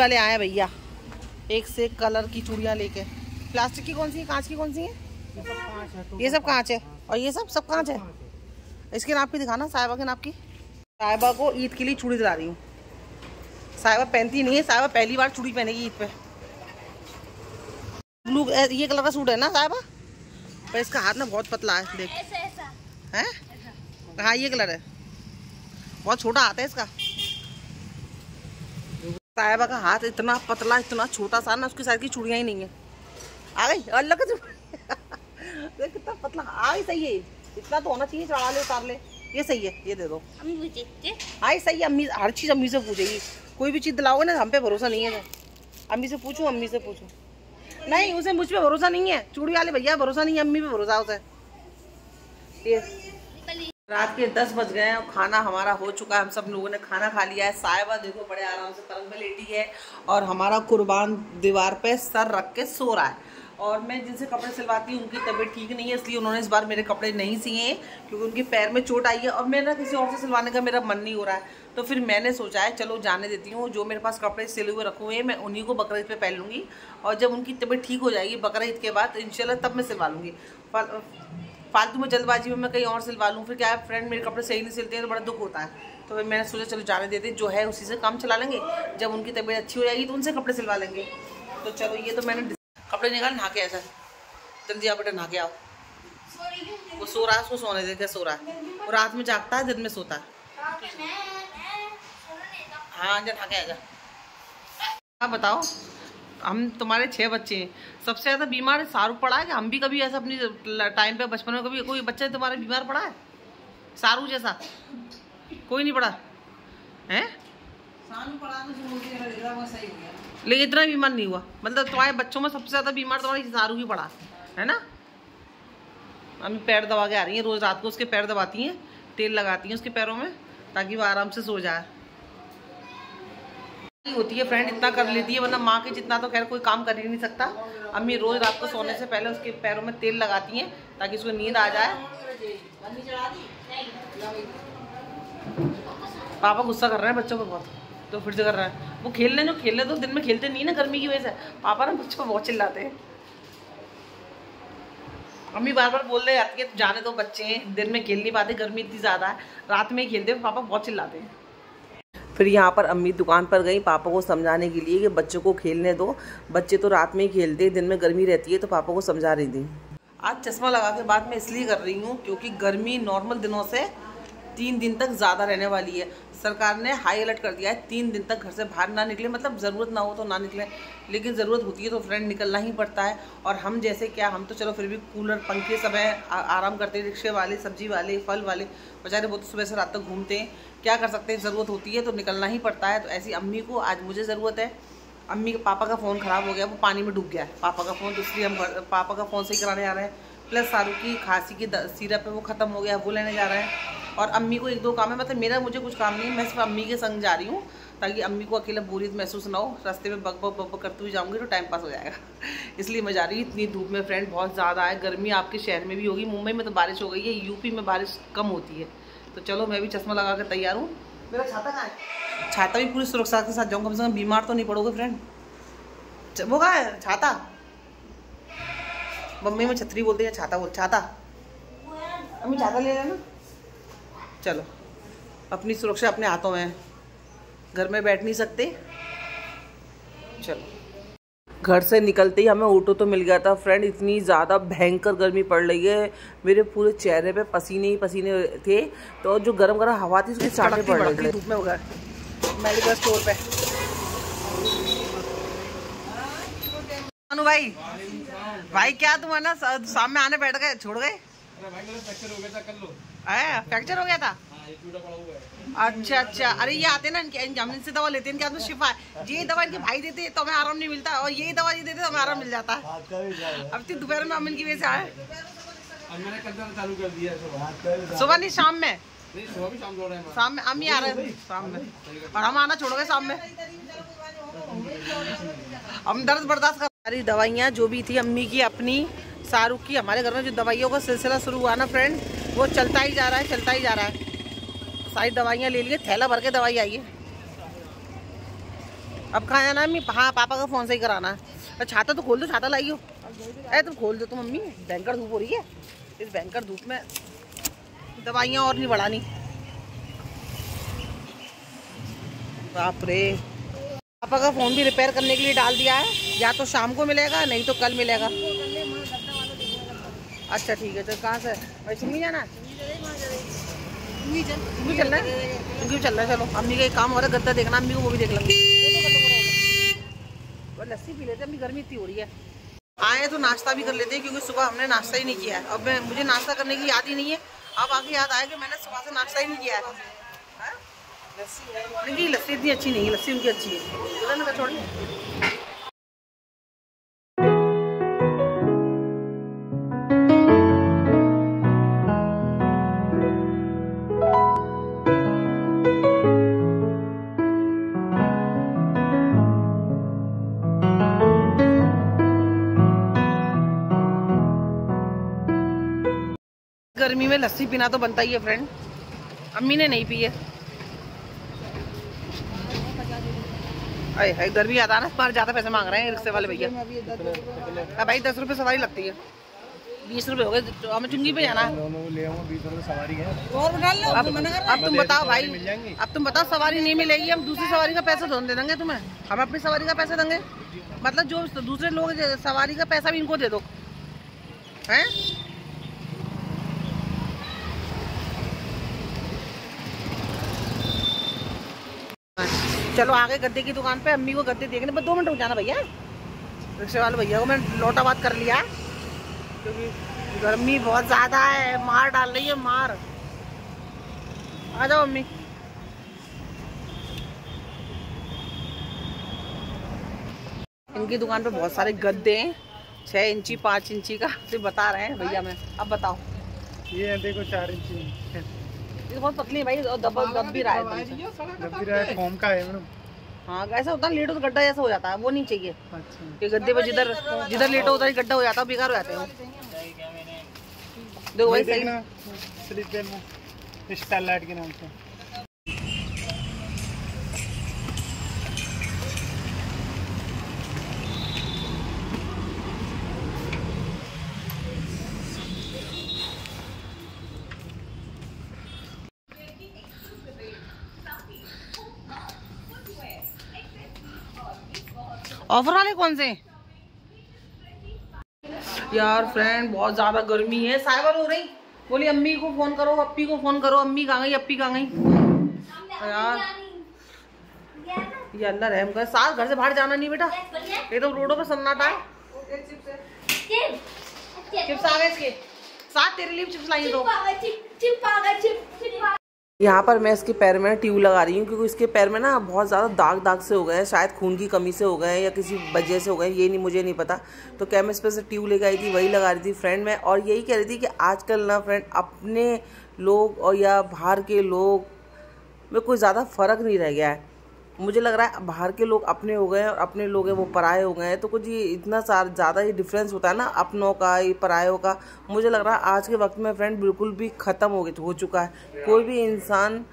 वाले आए भैया, एक से एक कलर की चूड़ियाँ लेके। प्लास्टिक की कौन सी है, कांच की कौन सी है? ये सब कांच है और ये सब कांच है। इसके नाप की दिखाना, साहिबा के नाप की। साहिबा को ईद के लिए चूड़ी दिला रही हूँ। साहिबा पहनती नहीं है, साहिबा पहली बार चूड़ी पहनेगी ईद पे। ब्लू ये कलर का सूट है ना साहिबा, पर इसका हाथ ना बहुत पतला है, देख है। हाँ ये कलर है, बहुत छोटा हाथ है इसका। साहिबा का हाथ इतना पतला, इतना छोटा सा ना, उसके साइड की चूड़ियाँ ही नहीं है। आ गई अल्लाह का देख कितना पतला। आ गई, सही है, इतना तो होना चाहिए। चढ़ा ले उतार ले, ये सही है, ये दे दो। हाँ ये सही है। अम्मी हर चीज़ अम्मी से पूछेगी, कोई भी चीज़ दिलाओगे ना, हम पे भरोसा नहीं है। अम्मी से पूछो, अम्मी से पूछो। नहीं उसे मुझ पे भरोसा नहीं है, चूड़ी वाले भैया भरोसा नहीं है, अम्मी पे भरोसा उसे। ये रात के 10 बज गए हैं और खाना हमारा हो चुका है। हम सब लोगों ने खाना खा लिया है। साहिबा देखो बड़े आराम से पलंग पे लेटी है और हमारा कुर्बान दीवार पे सर रख के सो रहा है। और मैं जिनसे कपड़े सिलवाती हूँ उनकी तबीयत ठीक नहीं है, इसलिए उन्होंने इस बार मेरे कपड़े नहीं सिए हैं, क्योंकि उनके पैर में चोट आई है और मेरा किसी और से सिलवाने का मेरा मन नहीं हो रहा है। तो फिर मैंने सोचा है चलो जाने देती हूँ, जो मेरे पास कपड़े सिले हुए रखे हुए हैं मैं उन्हीं को बकरीद पे पहन लूँगी, और जब उनकी तबीयत ठीक हो जाएगी बकरीद के बाद इंशाल्लाह तब मैं सिलवा लूँगी। फालतू में जल्दबाजी में मैं कहीं और सिलवा लूँ, फिर क्या है फ्रेंड मेरे कपड़े सही नहीं सिलते हैं तो बड़ा दुख होता है। तो फिर मैंने सोचा चलो जाने देते, जो है उसी से काम चला लेंगे, जब उनकी तबीयत अच्छी हो जाएगी तो उनसे कपड़े सिलवा लेंगे। तो चलो ये तो मैंने कपड़े निकाल, नहा के ऐसा जल्दी आओ बेटा, नहा के आओ। वो सो रहा है, उसको सोने दे के सो रहा है, वो रात में जागता है दिन में सोता है। हाँ जा नहा के आजा। हाँ बताओ, हम तुम्हारे 6 बच्चे हैं, सबसे ज़्यादा बीमार शाहरुख पड़ा है कि हम भी कभी ऐसा अपनी टाइम पे बचपन में कभी कोई बच्चा तुम्हारे बीमार पड़ा है? शाहरुख जैसा कोई नहीं पड़ा है? लेकिन इतना बीमार नहीं हुआ, मतलब तुम्हारे बच्चों में सबसे ज़्यादा बीमार तुम्हारी शाहरुख ही पड़ा है ना। अम्मी पैर दबा के आ रही है, रोज़ रात को उसके पैर दबाती हैं, तेल लगाती हैं उसके पैरों में ताकि वो आराम से सो जाए। होती है फ्रेंड, इतना कर लेती है, वरना माँ के जितना तो खैर कोई काम कर ही नहीं सकता। अम्मी रोज रात को सोने से पहले उसके पैरों में तेल लगाती हैं ताकि उसको नींद आ जाए। पापा गुस्सा कर रहे हैं बच्चों को बहुत, तो फिर से कर रहा है। वो खेलने जो खेलने तो दिन में खेलते नहीं ना गर्मी की वजह से, पापा ना बच्चों को बहुत चिल्लाते हैं। अम्मी बार बार बोल रहे जाती है जाने दो, बच्चे हैं दिन में खेल नहीं पाते, गर्मी इतनी ज़्यादा है, रात में ही खेलते हैं, पापा बहुत चिल्लाते हैं। फिर यहाँ पर अम्मी दुकान पर गई पापा को समझाने के लिए कि बच्चों को खेलने दो, बच्चे तो रात में ही खेलते हैं, दिन में गर्मी रहती है, तो पापा को समझा रही थी। आज चश्मा लगा के बात मैं इसलिए कर रही हूँ क्योंकि गर्मी नॉर्मल दिनों से 3 दिन तक ज़्यादा रहने वाली है। सरकार ने हाई अलर्ट कर दिया है, 3 दिन तक घर से बाहर ना निकले, मतलब ज़रूरत ना हो तो ना निकले, लेकिन ज़रूरत होती है तो फ्रेंड निकलना ही पड़ता है। और हम जैसे क्या, हम तो चलो फिर भी कूलर पंखे सब है, आराम करते हैं। रिक्शे वाले, सब्जी वाले, फल वाले बेचारे वो तो सुबह से रात तक घूमते हैं, क्या कर सकते हैं, ज़रूरत होती है तो निकलना ही पड़ता है। तो ऐसी अम्मी को आज मुझे ज़रूरत है। अम्मी के पापा का फ़ोन ख़राब हो गया, वो पानी में डूब गया है पापा का फ़ोन, तो इसलिए हम पापा का फ़ोन सही कराने जा रहे हैं। प्लस शाहरुख की खांसी की सिरप है वो ख़त्म हो गया, वो लेने जा रहे हैं। और अम्मी को 1-2 काम है, मतलब मेरा मुझे कुछ काम नहीं है, मैं सिर्फ अम्मी के संग जा रही हूँ ताकि अम्मी को अकेला बोरियत महसूस ना हो। रास्ते में बक बक बक करते हुए जाऊँगी तो टाइम पास हो जाएगा, इसलिए मैं जा रही हूँ। इतनी धूप में फ्रेंड बहुत ज़्यादा है, गर्मी आपके शहर में भी होगी, मुंबई में तो बारिश हो गई है, यूपी में बारिश कम होती है। तो चलो मैं भी चश्मा लगा कर तैयार हूँ। मेरा छाता कहाँ है? छाता भी पूरी सुरक्षा के साथ जाऊँगा, कम से कम बीमार तो नहीं पड़ोगे फ्रेंड। वो कहाँ है छाता? मम्मी में छतरी बोलते हैं, छाता बोल, छाता अम्मी छाता ले लेना। चलो अपनी सुरक्षा अपने हाथों में है, घर में बैठ नहीं सकते। चलो घर से निकलते ही हमें ऑटो तो मिल गया था फ्रेंड। इतनी ज़्यादा भयंकर गर्मी पड़ रही है, मेरे पूरे चेहरे पे पसीने ही पसीने थे, तो जो गरम गरम हवा थी उसकी छाटे पड़ रही थी। धूप में हो गया मेडिकल स्टोर पे। भाई क्या तुम है ना सामने आने बैठ गए, छोड़ गए? अरे भाई मेरा फ्रैक्चर हो गया था, कर लो। फ्रैक्चर हो गया था? हाँ, ये टूटा पड़ा हुआ है। अच्छा, अरे ये आते ना हम से दवा लेते हैं, इनके हाथ में शिफा है। ये दवा इनके भाई देते हैं तो हमें आराम नहीं मिलता, और यही दवा ये देते तो हमें आराम मिल जाता है। अब तो दोपहर में हम इनकी वजह से आए। मैंने कल चालू कर दिया है, सुबह नहीं शाम में, सुबह भी शाम दौड़ शाम में हम ही आ रहे हैं शाम में, और हम आना छोड़ोगे शाम में। हम दर्द बर्दाश्त कर। सारी दवाइयाँ जो भी थी अम्मी की, अपनी, शाहरुख की, हमारे घर में जो दवाइयों का सिलसिला शुरू हुआ ना फ्रेंड, वो चलता ही जा रहा है, चलता ही जा रहा है। सारी दवाइयाँ ले लिए, थैला भर के दवाई आई है। अब कहाँ जाना है मम्मी? हाँ पापा का फ़ोन से ही कराना है। छाता तो खोल दो, छाता लाइयो। अरे तुम खोल दो तो मम्मी, भयंकर धूप हो रही है। इस भयंकर धूप में दवाइयाँ और नहीं बढ़ानी। बाप रे। पापा का फ़ोन भी रिपेयर करने के लिए डाल दिया है, या तो शाम को मिलेगा नहीं तो कल मिलेगा। अच्छा ठीक है। चल कहाँ से भाई? सुमी जाना है? चलना है, चल रहा है। चलो अम्मी का एक काम हो रहा है, गद्दा देखना अम्मी को, वो भी देख लेंगे। लस्सी पी लेते हैं, अम्मी गर्मी इतनी हो रही है। आए तो नाश्ता भी कर लेते हैं, क्योंकि सुबह हमने नाश्ता ही नहीं किया है। अब मुझे नाश्ता करने की याद ही नहीं है। अब आगे याद आया कि मैंने सुबह से नाश्ता ही नहीं किया है। नहीं लस्सी इतनी अच्छी नहीं है, लस्सी उनकी अच्छी है। छोड़िए। गर्मी में लस्सी पीना तो बनता ही है फ्रेंड। अम्मी ने नहीं पी है। अरे इधर भी आता ना, पर ज़्यादा पैसे मांग रहे हैं रिक्शे वाले भैया। अब भाई 10 रुपये सवारी लगती है, 20 रुपये हो गए। हमें चुंगी पे जाना है। 20 रुपये सवारी है। अब तुम बताओ भाई, अब तुम बताओ सवारी नहीं मिलेगी, हम दूसरी सवारी का पैसा दे देंगे तुम्हें। हम अपनी सवारी का पैसा देंगे, मतलब जो दूसरे लोग सवारी का पैसा भी इनको दे दो हैं। चलो आगे गद्दे की दुकान पे अम्मी को गद्दे देखने, बस 2 मिनट रुक जाना भैया। रिक्शे वाले भैया को मैंने लोटा बात कर लिया, क्योंकि गर्मी बहुत ज़्यादा है, मार डाल रही है मार। आ जाओ अम्मी। इनकी दुकान पे बहुत सारे गद्दे हैं, 6 इंची 5 इंची का सिर्फ बता रहे हैं भैया। मैं अब बताओ, ये देखो 4 इंची, ये बहुत पतली है भाई, और दब भी रहा है, फोम का है मैडम। हाँ ऐसा होता है, लेटो तो गड्ढा जैसा हो जाता है, वो नहीं चाहिए। अच्छा। ये गद्दे पे जिधर जिधर लेटो उधर ही गड्ढा हो जाता है, बेकार हो जाते हैं। देखो भाई सही स्लीपर में स्टारलाइट के नाम से। ऑफर वाले कौन से यार? फ्रेंड बहुत ज्यादा गर्मी है, साइबर हो रही। बोली अम्मी को फोन करो, अप्पी को फोन करो। अम्मी कहाँ गई, अप्पी कहाँ गई यार? ये अल्लाह रहम कर, साल घर से बाहर जाना नहीं बेटा, ये तो रोडों पे सन्नाटा है। चिप्स आ गए इसके साथ, तेरे लिए चिप्स लाई। तो यहाँ पर मैं इसके पैर में ट्यूब लगा रही हूँ, क्योंकि इसके पैर में ना बहुत ज़्यादा दाग दाग से हो गए हैं, शायद खून की कमी से हो गए हैं या किसी वजह से हो गए हैं, ये नहीं मुझे नहीं पता। तो केमिस्ट पे से ट्यूब लेकर आई थी, वही लगा रही थी फ्रेंड मैं, और यही कह रही थी कि आजकल ना फ्रेंड अपने लोग और या बाहर के लोग में कोई ज़्यादा फ़र्क नहीं रह गया है। मुझे लग रहा है बाहर के लोग अपने हो गए हैं और अपने लोग हैं वो पराये हो गए हैं। तो कुछ ये इतना ज़्यादा ये डिफरेंस होता है ना अपनों का, ये परायों का। मुझे लग रहा है आज के वक्त में फ्रेंड बिल्कुल भी ख़त्म हो चुका है। कोई भी इंसान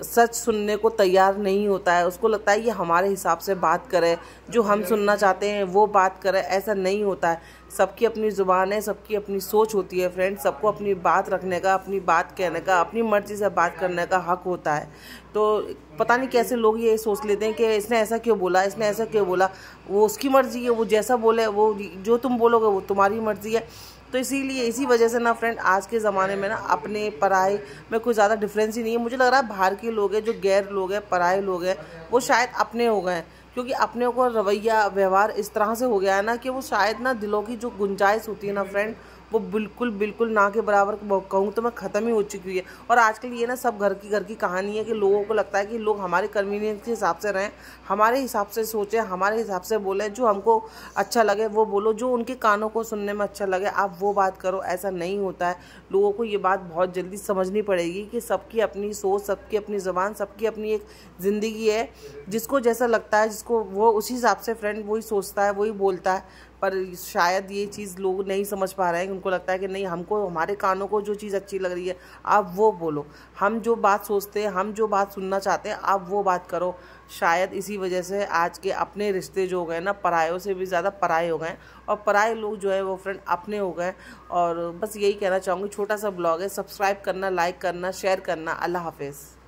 सच सुनने को तैयार नहीं होता है, उसको लगता है ये हमारे हिसाब से बात करे, जो हम सुनना चाहते हैं वो बात करे। ऐसा नहीं होता है, सबकी अपनी ज़ुबान है, सबकी अपनी सोच होती है फ्रेंड। सबको अपनी बात रखने का, अपनी बात कहने का, अपनी मर्जी से बात करने का हक होता है। तो पता नहीं कैसे लोग ये सोच लेते हैं कि इसने ऐसा क्यों बोला, इसने ऐसा क्यों बोला। वो उसकी मर्जी है, वो जैसा बोले, वो जो तुम बोलोगे वो तुम्हारी मर्जी है। तो इसीलिए इसी वजह से ना फ्रेंड आज के ज़माने में ना अपने पराये में कोई ज़्यादा डिफरेंस ही नहीं है। मुझे लग रहा है बाहर के लोग हैं, जो गैर लोग हैं, पराये लोग हैं, वो शायद अपने हो गए हैं, क्योंकि अपने को रवैया व्यवहार इस तरह से हो गया है ना कि वो शायद ना दिलों की जो गुंजाइश होती है ना फ्रेंड, वो बिल्कुल ना के बराबर कहूँ तो मैं ख़त्म ही हो चुकी है। और आजकल ये ना सब घर की कहानी है कि लोगों को लगता है कि लोग हमारे कन्वीनियंस के हिसाब से रहें, हमारे हिसाब से सोचें, हमारे हिसाब से बोलें, जो हमको अच्छा लगे वो बोलो, जो उनके कानों को सुनने में अच्छा लगे आप वो बात करो। ऐसा नहीं होता है। लोगों को ये बात बहुत जल्दी समझनी पड़ेगी कि सबकी अपनी सोच, सबकी अपनी ज़बान, सबकी अपनी एक ज़िंदगी है। जिसको जैसा लगता है, जिसको वो उसी हिसाब से फ्रेंड वही सोचता है, वही बोलता है। पर शायद ये चीज़ लोग नहीं समझ पा रहे हैं। उनको लगता है कि नहीं, हमको हमारे कानों को जो चीज़ अच्छी लग रही है आप वो बोलो, हम जो बात सोचते हैं, हम जो बात सुनना चाहते हैं आप वो बात करो। शायद इसी वजह से आज के अपने रिश्ते जो हो गए ना, परायों से भी ज़्यादा पराये हो गए और पराये लोग जो है वो फ्रेंड अपने हो गए। और बस यही कहना चाहूँगी, छोटा सा ब्लॉग है, सब्सक्राइब करना, लाइक करना, शेयर करना। अल्लाह हाफिज़।